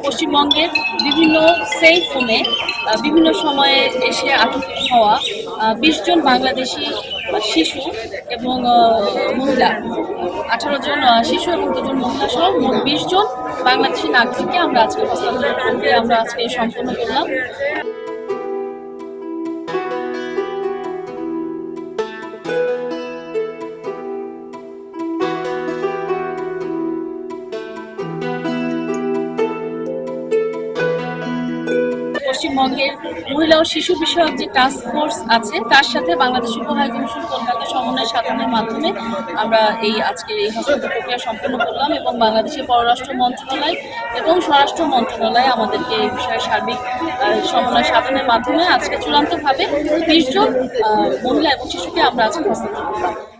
পশ্চিমবঙ্গের বিভিন্ন সেফ হোমে বিভিন্ন সময়ে এসে আটক হওয়া 20 জন বাংলাদেশি শিশু এবং মহিলা, 18 জন শিশু এবং 2 জন মহিলা সহ মোট 20 জন বাংলাদেশি নাগরিককে আমরা আজকে হস্তান্তর প্রক্রিয়া আমরা আজকে সম্পন্ন করলাম। পশ্চিমবঙ্গের মহিলা ও শিশু বিষয়ক যে টাস্ক ফোর্স আছে তার সাথে বাংলাদেশ উপ হাই কমিশন কলকাতা সমন্বয় সাধনের মাধ্যমে আমরা আজকের এই হস্তান্তর প্রক্রিয়া সম্পন্ন করলাম এবং বাংলাদেশের পররাষ্ট্র মন্ত্রণালয় এবং স্বরাষ্ট্র মন্ত্রণালয় আমাদেরকে এই বিষয়ে সার্বিক সমন্বয় সাধনের মাধ্যমে আজকে চূড়ান্তভাবে 20 জন মহিলা এবং শিশুকে আমরা আজকে হস্তান্তর করলাম।